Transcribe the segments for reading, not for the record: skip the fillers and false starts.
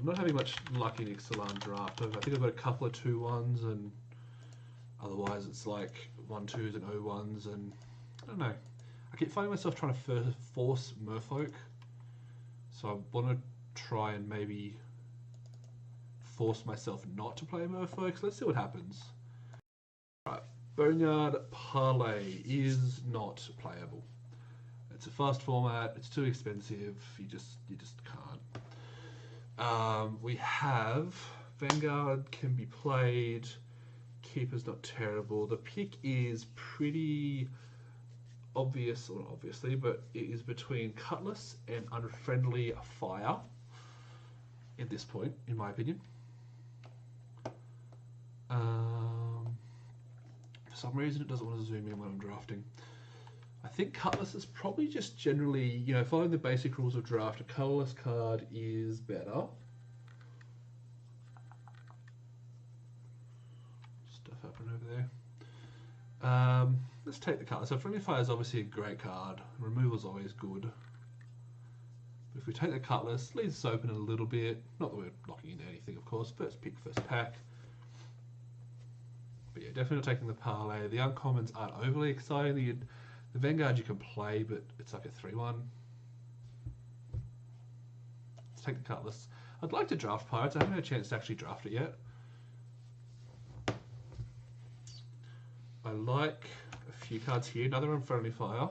I'm not having much luck in Ixalan draft. I think I've got a couple of 2-1s, and otherwise it's like 1-2s and 0-1s, and I don't know. I keep finding myself trying to force merfolk, so I want to try and maybe force myself not to play merfolk. So let's see what happens. Right, Boneyard Parlay is not playable. It's a fast format. It's too expensive. You just can't. We have Vanguard can be played. Keeper's not terrible. The pick is pretty obvious, or not obviously, but it is between Cutlass and Unfriendly Fire at this point, in my opinion. For some reason, it doesn't want to zoom in when I'm drafting. I think Cutlass is probably just generally, following the basic rules of draft, a colourless card is better. Stuff happened over there. Let's take the Cutlass. So Friendly Fire is obviously a great card. Removal is always good. But if we take the Cutlass, it leaves us open a little bit. Not that we're locking into anything, of course. First pick, first pack. But yeah, definitely not taking the Parlay. The uncommons aren't overly exciting. The Vanguard you can play, but it's like a 3-1. Let's take the Cutlass. I'd like to draft Pirates. I haven't had a chance to actually draft it yet. I like a few cards here. Another Unfriendly Fire.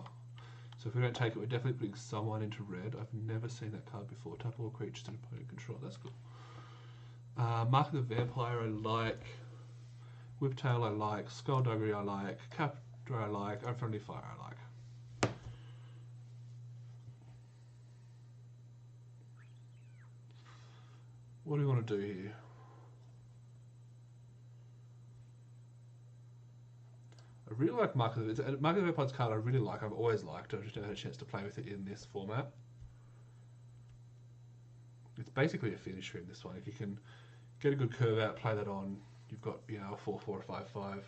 So if we don't take it, we're definitely putting someone into red. I've never seen that card before. Tap all creatures in opponent control. That's cool. Mark of the Vampire I like. Whiptail I like. Skullduggery I like. Captor I like. Unfriendly Fire I like. What do we want to do here? I really like Mark of the Vampire's card I really like. I've always liked it. I've just never had a chance to play with it in this format. It's basically a finisher in this one. If you can get a good curve out, play that on, you've got a 4-4 or 5-5.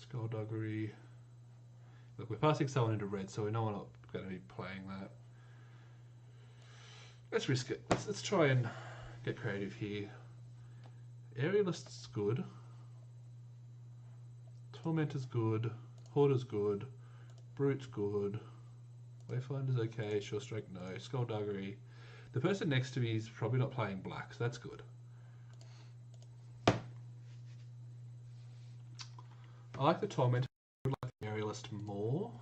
Skullduggery. Look, we're passing someone into red, so we know we're not going to be playing that. Let's risk it. Let's try and get creative here. Aerialist's good. Tormentor's good. Hoarder's good. Brute's good. Wayfinder's okay. Sure Strike no. Skullduggery. The person next to me is probably not playing black, so that's good. I like the Tormentor. I like the Aerialist more.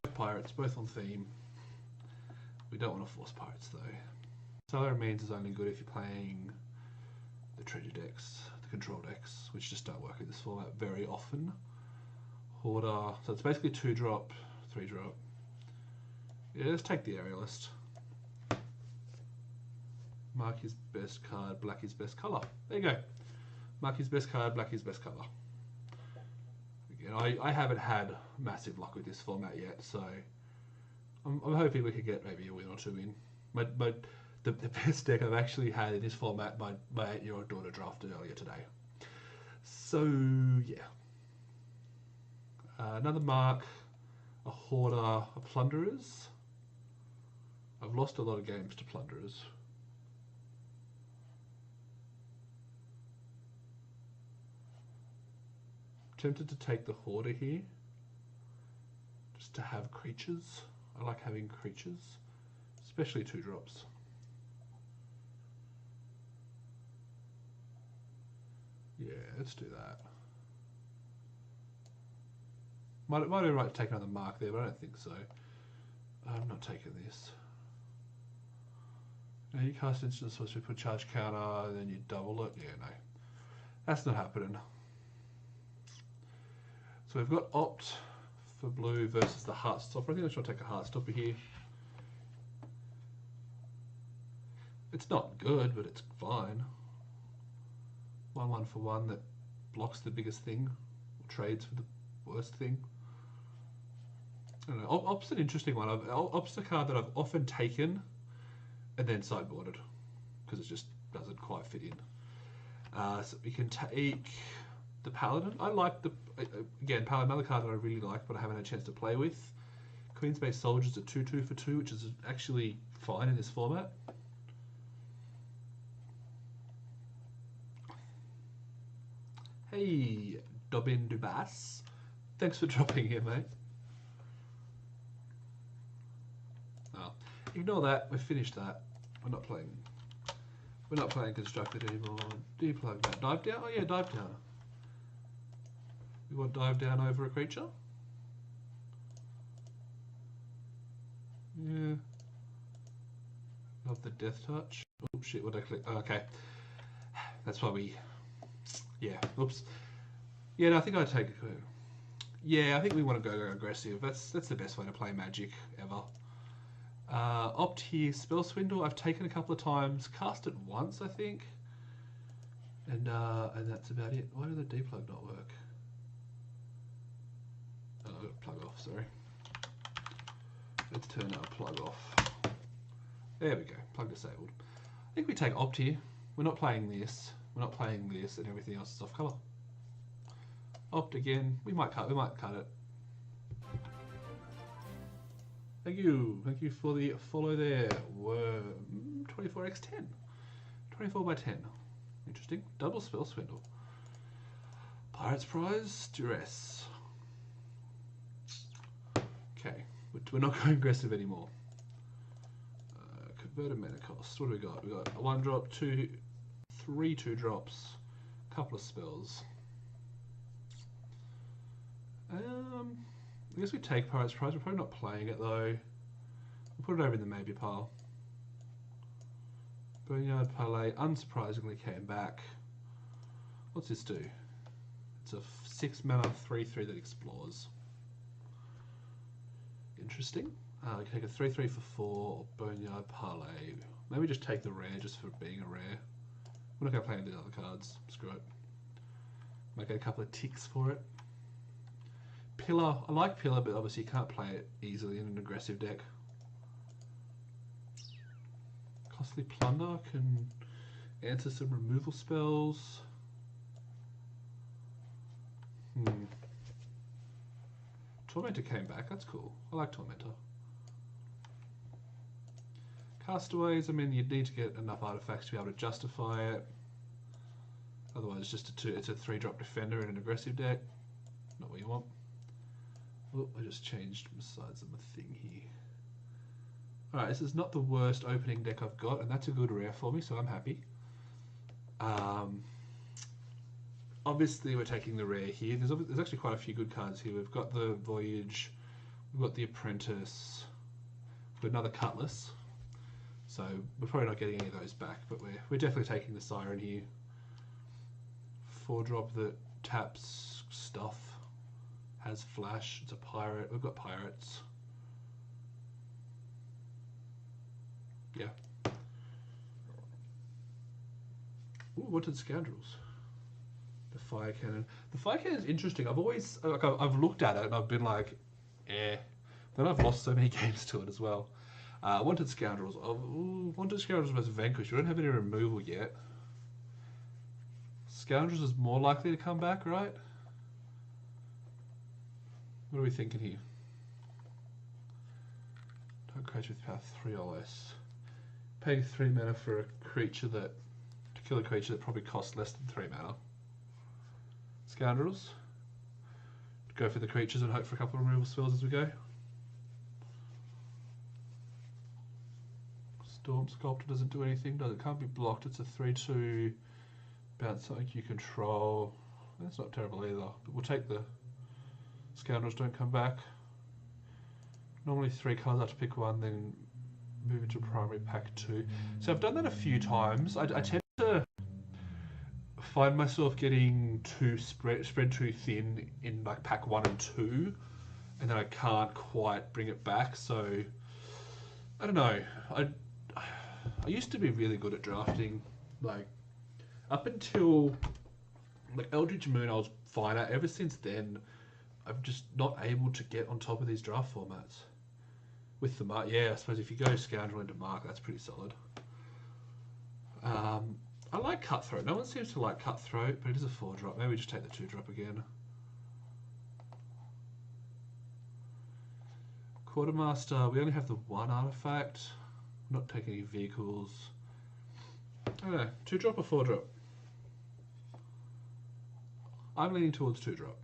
Both pirates, both on theme. We don't want to force pirates though. Solar Means is only good if you're playing the treasure decks, the control decks, which just don't work in this format very often. Hoarder, so it's basically 2-drop, 3-drop. Yeah, let's take the Aerialist. Mark his best card, black his best colour. There you go. Mark his best card, black his best colour. Again, I haven't had massive luck with this format yet, so I'm hoping we could get maybe a win or two in. The best deck I've actually had in this format, my 8-year-old daughter drafted earlier today. So, yeah. Another Mark, a Hoarder, a Plunderers. I've lost a lot of games to Plunderers. Tempted to take the Hoarder here, just to have creatures. I like having creatures, especially 2-drops. Yeah, let's do that. Might have been right to take another Mark there, but I don't think so. I'm not taking this. Now you cast instant, supposed to put charge counter, and then you double it. Yeah, no. That's not happening. So we've got Opt for blue versus the Heartstopper. I think I should take a Heartstopper here. It's not good, but it's fine. 1/1 for 1 that blocks the biggest thing, or trades for the worst thing. I don't know. Op's an interesting one. Op's a card that I've often taken and then sideboarded because it just doesn't quite fit in. So we can take the Paladin. I like the, again, Paladin, another card that I really like but I haven't had a chance to play with. Queen's Bay Soldiers at 2/2 for 2, which is actually fine in this format. Hey, Dobin Dubas. Thanks for dropping in, mate. Oh, ignore that. We've finished that. We're not playing. We're not playing constructed anymore. Do you plug that? Dive down? Oh yeah, dive down. We want dive down over a creature? Yeah. Love the death touch. Oh shit, what did I click? Oh, okay. That's why we... Yeah, oops. Yeah, no, I think I'd take... Yeah, I think we want to go aggressive. That's the best way to play Magic ever. Opt here, Spell Swindle. I've taken a couple of times. Cast it once, I think. And that's about it. Why did the deplug not work? Oh, I've got to plug off, sorry. Let's turn our plug off. There we go, plug disabled. I think we take Opt here. We're not playing this. We're not playing this, and everything else is off colour. Opt again. We might cut it. Thank you for the follow there. Worm 24x10. 24 by 10. Interesting. Double Spell Swindle. Pirate's Prize, Duress. Okay, we're not going aggressive anymore. Converted mana cost. What do we got? We got a 1-drop, 2, 3 2-drops, a couple of spells. I guess we take Pirate's Prize. We're probably not playing it though. We'll put it over in the maybe pile. Boneyard Parlay unsurprisingly came back. What's this do? It's a 6 mana 3/3 that explores. Interesting. We can take a 3/3 for 4 or Boneyard Parlay. Maybe just take the rare just for being a rare. We're not going to play any of the other cards. Screw it. Might get a couple of ticks for it. Pillar. I like Pillar, but obviously you can't play it easily in an aggressive deck. Costly Plunder can answer some removal spells. Tormentor came back. That's cool. I like Tormentor. Castaways. I mean, you'd need to get enough artifacts to be able to justify it. Otherwise, it's just it's a 3-drop defender in an aggressive deck. Not what you want. Oh, I just changed sides of the thing here. Alright, this is not the worst opening deck I've got, and that's a good rare for me, so I'm happy. Obviously, we're taking the rare here. There's actually quite a few good cards here. We've got the Voyage, we've got the Apprentice, we've got another Cutlass. So we're probably not getting any of those back, but we're definitely taking the Siren here. 4-drop that taps stuff. Has flash, it's a pirate, we've got pirates. Yeah. Ooh, Wanted Scoundrels. The Fire Cannon. The Fire Cannon is interesting. I've looked at it and I've been like, eh. Then I've lost so many games to it as well. Wanted Scoundrels. Wanted Scoundrels versus Vanquish. We don't have any removal yet. Scoundrels is more likely to come back, right? What are we thinking here? Don't creature with power 3 or less. Paying 3 mana for a creature to kill a creature that probably costs less than 3 mana. Scoundrels. Go for the creatures and hope for a couple of removal spells as we go. Storm Sculptor doesn't do anything, does it? Can't be blocked. It's a 3/2 bounce something you control. That's not terrible either, but we'll take the Scoundrels. Don't come back. Normally 3 cards, I have to pick one, then move into primary pack 2. So I've done that a few times. I tend to find myself getting spread too thin in like pack 1 and 2, and then I can't quite bring it back. So I don't know. I used to be really good at drafting, like up until like Eldritch Moon I was fine at. Ever since then I'm just not able to get on top of these draft formats. With the mark, yeah, I suppose if you go Scoundrel into Mark, that's pretty solid. I like Cutthroat. No one seems to like Cutthroat, but it is a 4-drop. Maybe we just take the 2-drop again. Quartermaster, we only have the one artifact. I'm not taking any vehicles. I don't know, 2-drop or 4-drop? I'm leaning towards 2-drop.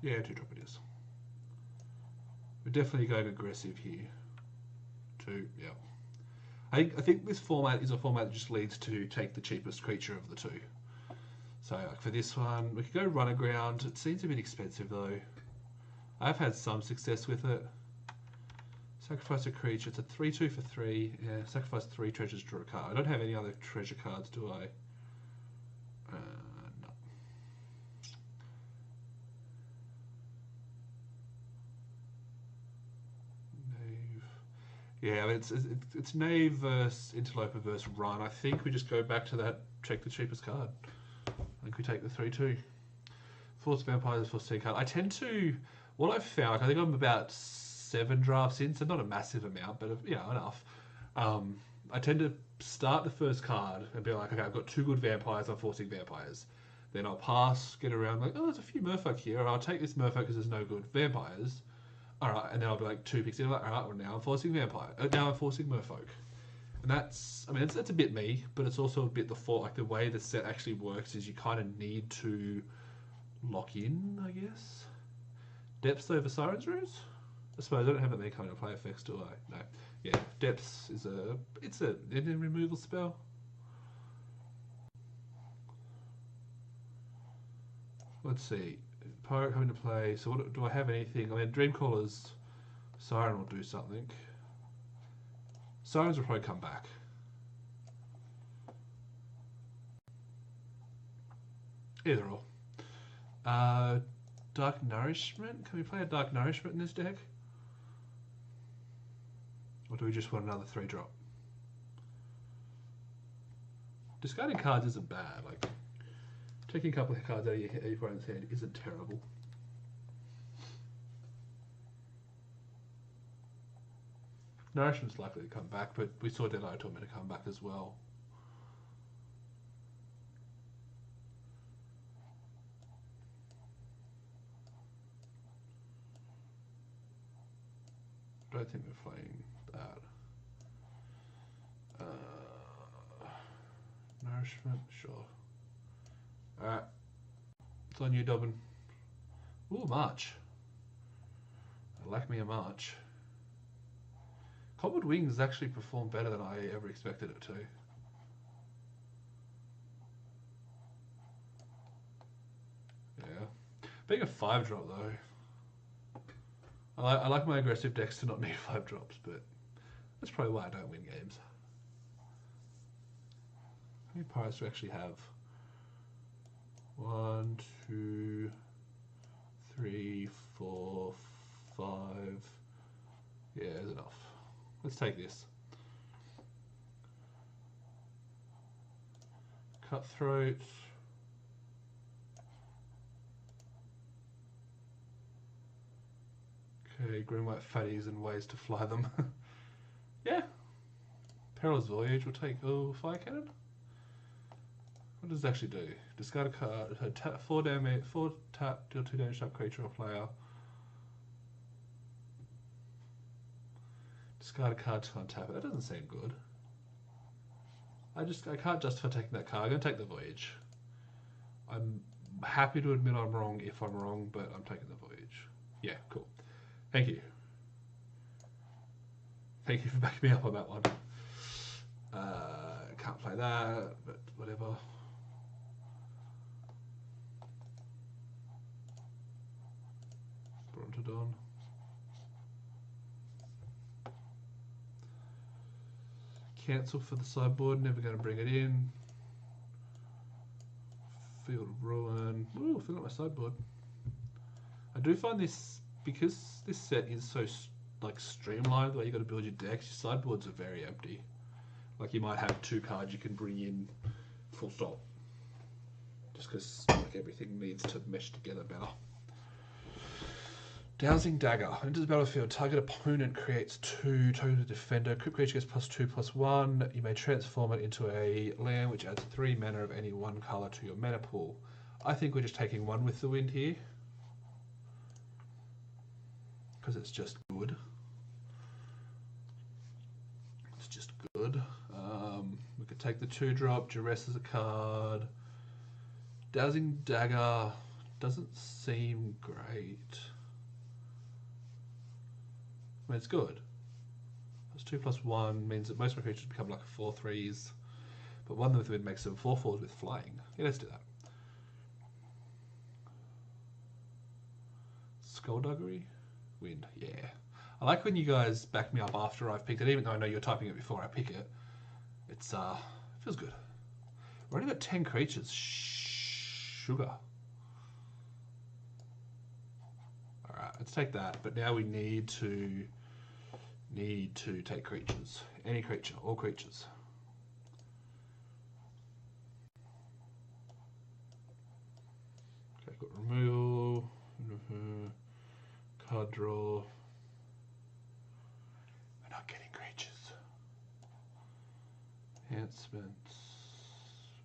Yeah, 2-drop it is. We're definitely going aggressive here. 2, yeah. I think this format is a format that just leads to take the cheapest creature of the two. So like for this one, we could go run aground. It seems a bit expensive though. I've had some success with it. Sacrifice a creature. It's a 3/2 for 3. Yeah, sacrifice 3 treasures, draw a card. I don't have any other treasure cards, do I? No. Knave. Yeah, I mean, it's Knave versus Interloper versus Run. I think we just go back to that, check the cheapest card. I think we take the 3/2. Force Vampires, Force Sea card. I tend to, what I've found, I think I'm about 7 drafts in, so not a massive amount, but you know, enough. I tend to start the first card and be like, okay, I've got 2 good vampires, I'm forcing vampires. Then I'll pass, get around, like, oh, there's a few merfolk here, or I'll take this merfolk because there's no good vampires. Alright, and then I'll be like 2 picks in, like, alright, well now I'm forcing vampire. Now I'm forcing merfolk. And that's, I mean, that's a bit me, but it's also a bit the fault, like the way the set actually works is you kind of need to lock in, I guess. Depths over Siren's Ruse? I suppose I don't have any kind of play effects, do I? No. Yeah, Depths is it's a removal spell. Let's see. Pirate coming to play. So what do I have anything? I mean, Dreamcaller's Siren will do something. Sirens will probably come back. Either or. Dark Nourishment? Can we play a Dark Nourishment in this deck? Or do we just want another 3-drop? Discarding cards isn't bad. Like, taking a couple of cards out of your opponent's hand isn't terrible. Nourishment's likely to come back, but we saw Deadeye Torment to come back as well. I don't think we're playing that. Nourishment, sure. Alright. It's on you, Dobbin. Ooh, March. I like me a March. Cobbled Wings actually performed better than I ever expected it to. Yeah. Being a 5-drop though. I like my aggressive decks to not need 5 drops, but that's probably why I don't win games. How many pirates do we actually have? 1, 2, 3, 4, 5. Yeah, there's enough. Let's take this. Cutthroat. Okay, green white fatties and ways to fly them. Yeah. Perilous Voyage will take. Oh, Fire Cannon? What does it actually do? Discard a card. Tap 4 damage. 4 tap, deal 2 damage to that creature or player. Discard a card to untap it. That doesn't seem good. I can't justify taking that card. I'm going to take the Voyage. I'm happy to admit I'm wrong if I'm wrong, but I'm taking the Voyage. Yeah, cool. Thank you. Thank you for backing me up on that one. Can't play that, but whatever. Brontodon. Cancel for the sideboard, never going to bring it in. Field of Ruin. Ooh, forgot my sideboard. I do find this, because this set is so like streamlined, the way you got to build your decks, your sideboards are very empty. Like you might have 2 cards you can bring in, full stop. Just because like everything needs to mesh together better. Dowsing Dagger. Enters the battlefield. Target opponent creates 2 total defender. Crypt creature gets +2/+1. You may transform it into a land which adds 3 mana of any one colour to your mana pool. I think we're just taking 1 with the wind here. Because it's just good. It's just good. We could take the 2-drop. Duress as a card. Dowsing Dagger doesn't seem great. I mean, it's good. +2/+1 means that most of my creatures become like 4/3s, but one with wind makes them 4/4s with flying. Yeah, let's do that. Skullduggery? Wind, yeah. I like when you guys back me up after I've picked it, even though I know you're typing it before I pick it. It's it feels good. We're only got 10 creatures. Sugar. Alright, let's take that, but now we need to take creatures. Any creature, all creatures. Okay, got removal, card draw. We're not getting creatures. Enhancements,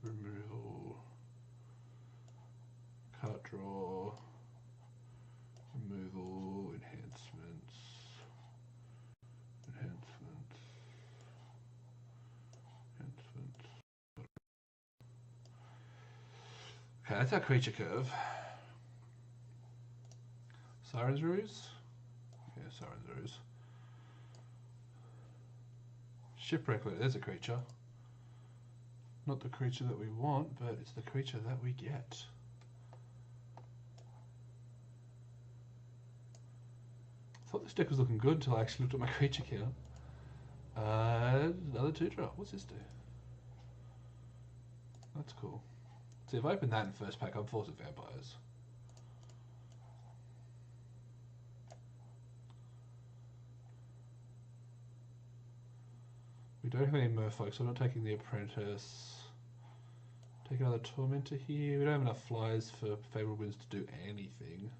removal, card draw, removal, enhancements. Okay, that's our creature curve. Siren's Ruse? Yeah, Siren's Ruse. Shipwreck, there's a creature. Not the creature that we want, but it's the creature that we get. I thought this deck was looking good until I actually looked at my creature count. Another 2-drop. What's this do? That's cool. See, if I open that in first pack, I'm Force of Vampires. We don't have any merfolk, so I'm not taking the Apprentice. Take another Tormentor here. We don't have enough flyers for Favourable Winds to do anything.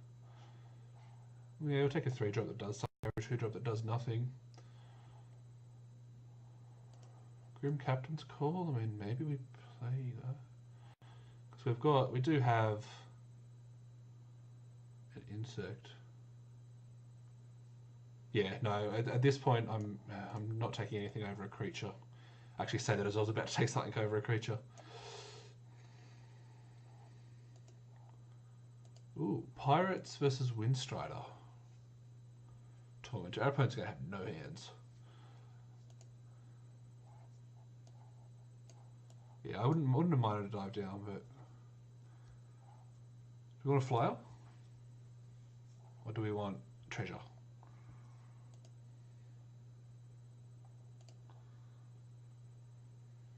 Yeah, we'll take a 3-drop that does something, a 2-drop that does nothing. Grim Captain's Call? I mean, maybe we play that. Because we do have an insect. Yeah, no, at this point I'm not taking anything over a creature. I actually say that as I was about to take something over a creature. Ooh, Pirates versus Windstrider. Tormentor. Our opponent's going to have no hands. Yeah, I wouldn't have minded a dive down, but... Do we want a flyer? Or do we want treasure?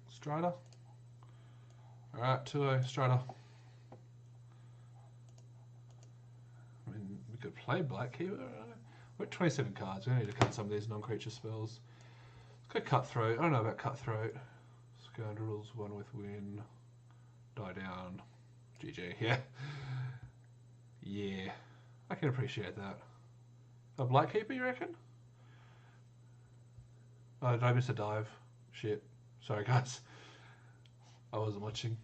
Strider? Alright, 2-0, Strider. I mean, we could play Blackkeeper. We're at 27 cards. We need to cut some of these non-creature spells. Let's go Cutthroat. I don't know about Cutthroat. Scoundrels, 1 with win. Die down. GG, yeah. Yeah. I can appreciate that. A Blackkeeper, you reckon? Oh, did I miss a dive? Shit. Sorry, guys. I wasn't watching.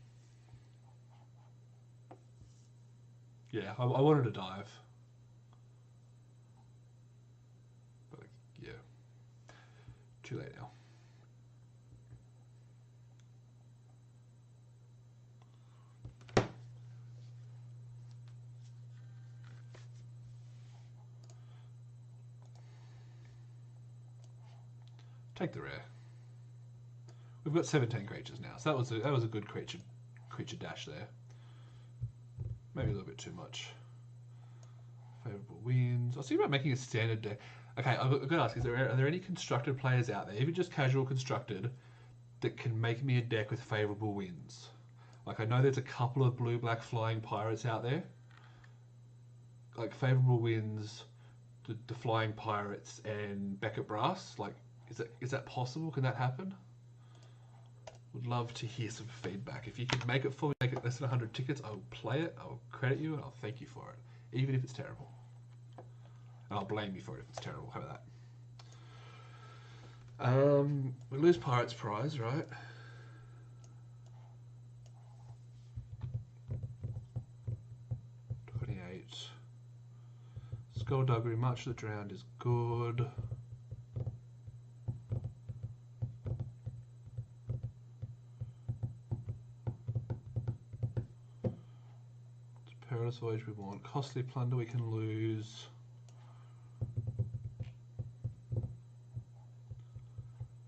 Yeah, I wanted to dive. But, yeah. Too late now. Take the rare. We've got 17 creatures now, so that was a good creature dash there. Maybe a little bit too much. Favorable wins. I'll see about making a standard deck. Okay, I've got to ask: are there any constructed players out there, even just casual constructed, that can make me a deck with favorable wins? Like, I know there's a couple of blue-black flying pirates out there. Like, favorable wins, the flying pirates and Beckett Brass. Like, is that possible? Can that happen? Would love to hear some feedback. If you can make it for me, make it less than 100 tickets, I will play it, I will credit you, and I'll thank you for it, even if it's terrible. And I'll blame you for it if it's terrible. How about that? We lose Pirate's Prize, right? Skullduggery, March of the Drowned is good. It's Perilous Voyage we want. Costly Plunder we can lose.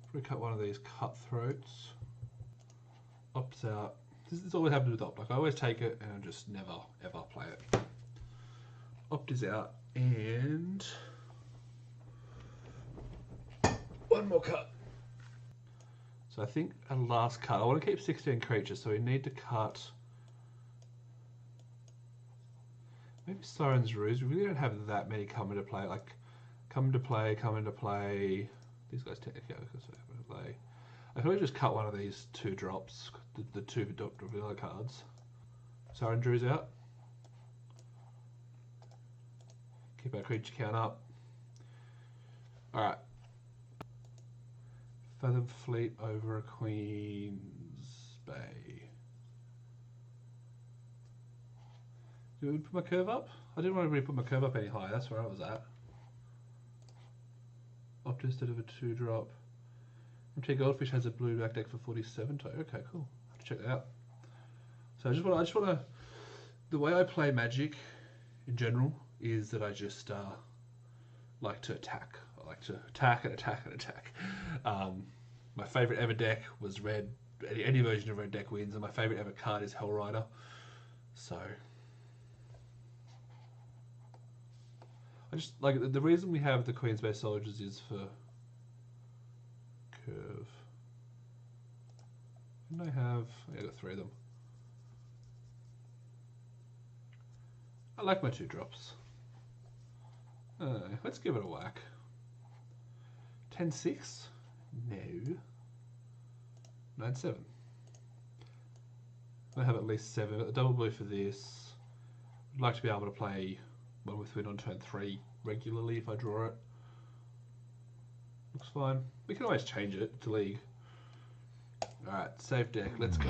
If we cut one of these Cutthroats. Opts out. This is always happened with Opt. Like I always take it and I just never ever play it. Opt is out. And one more cut. So I think a last cut. I want to keep 16 creatures, so we need to cut maybe Siren's Ruse. We really don't have that many come into play. Like come into play. These guys technically come into play. I could just cut one of these 2 drops, the 2 vanilla cards. Siren's Ruse out. Keep our creature count up. Alright. Fathom Fleet over a Queen's Bay. Do we put my curve up? I didn't want to really put my curve up any higher, that's where I was at. Opt instead of a 2-drop. MT Goldfish has a blue black deck for 47. Okay, cool. I have to check that out. So I just want to. The way I play Magic in general is that I just like to attack. I like to attack and attack and attack. My favourite ever deck was red. Any version of red deck wins, and my favourite ever card is Hellrider. So I just like the reason we have the Queen's Bay Soldiers is for curve. Didn't I have? I got 3 of them. I like my 2 drops. Let's give it a whack. 10-6? No. 9-7. I have at least 7. But the double blue for this. I'd like to be able to play one with win on turn 3 regularly if I draw it. Looks fine. We can always change it to league. Alright, save deck. Let's go.